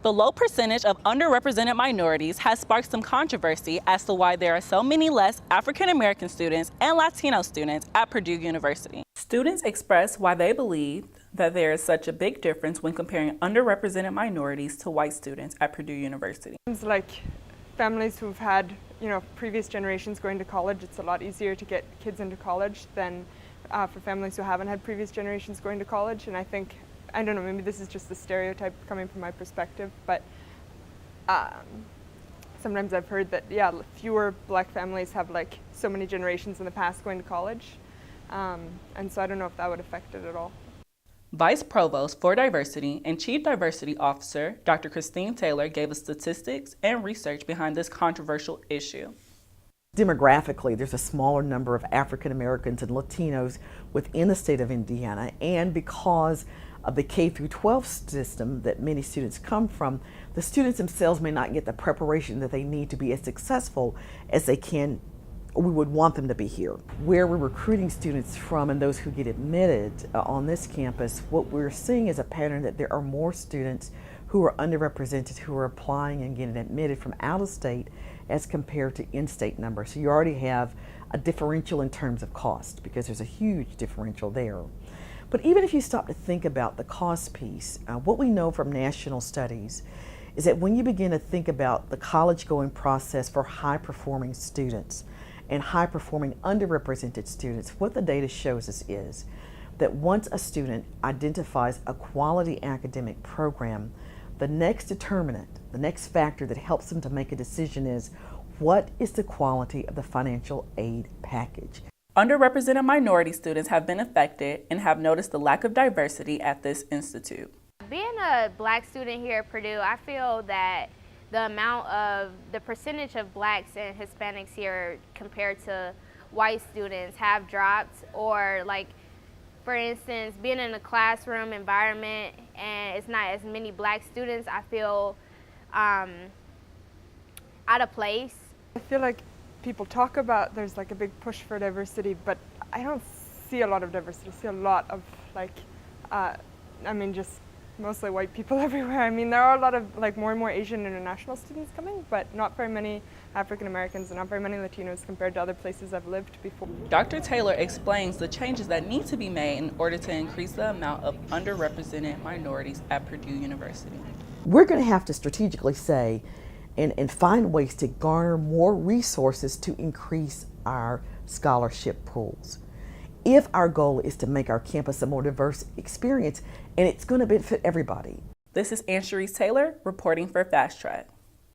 The low percentage of underrepresented minorities has sparked some controversy as to why there are so many less African American students and Latino students at Purdue University. Students express why they believe that there is such a big difference when comparing underrepresented minorities to white students at Purdue University. It's like families who've had, previous generations going to college, it's a lot easier to get kids into college than for families who haven't had previous generations going to college. And I don't know, maybe this is just the stereotype coming from my perspective, but sometimes I've heard that, fewer black families have like so many generations in the past going to college. And so I don't know if that would affect it at all. Vice Provost for Diversity and Chief Diversity Officer, Dr. Christine Taylor, gave us statistics and research behind this controversial issue. Demographically, there's a smaller number of African Americans and Latinos within the state of Indiana, and because of the K-12 system that many students come from, the students themselves may not get the preparation that they need to be as successful as they can, or we would want them to be here. Where we're recruiting students from and those who get admitted on this campus, what we're seeing is a pattern that there are more students who are underrepresented who are applying and getting admitted from out of state as compared to in-state numbers. So you already have a differential in terms of cost because there's a huge differential there. But even if you stop to think about the cost piece, what we know from national studies is that when you begin to think about the college-going process for high-performing students and high-performing underrepresented students, what the data shows us is that once a student identifies a quality academic program, the next determinant, the next factor that helps them to make a decision is what is the quality of the financial aid package. Underrepresented minority students have been affected and have noticed the lack of diversity at this institute. Being a black student here at Purdue, I feel that the percentage of blacks and Hispanics here compared to white students have dropped, or like, for instance, being in a classroom environment and it's not as many black students, I feel out of place. I feel like people talk about there's like a big push for diversity, but I don't see a lot of diversity. I see a lot of just mostly white people everywhere. I mean, there are a lot of more and more Asian international students coming, but not very many African Americans and not very many Latinos compared to other places I've lived before. Dr. Taylor explains the changes that need to be made in order to increase the amount of underrepresented minorities at Purdue University. We're going to have to strategically say and find ways to garner more resources to increase our scholarship pools. If our goal is to make our campus a more diverse experience, and it's going to benefit everybody. This is Ann Sharice Taylor reporting for Fast Track.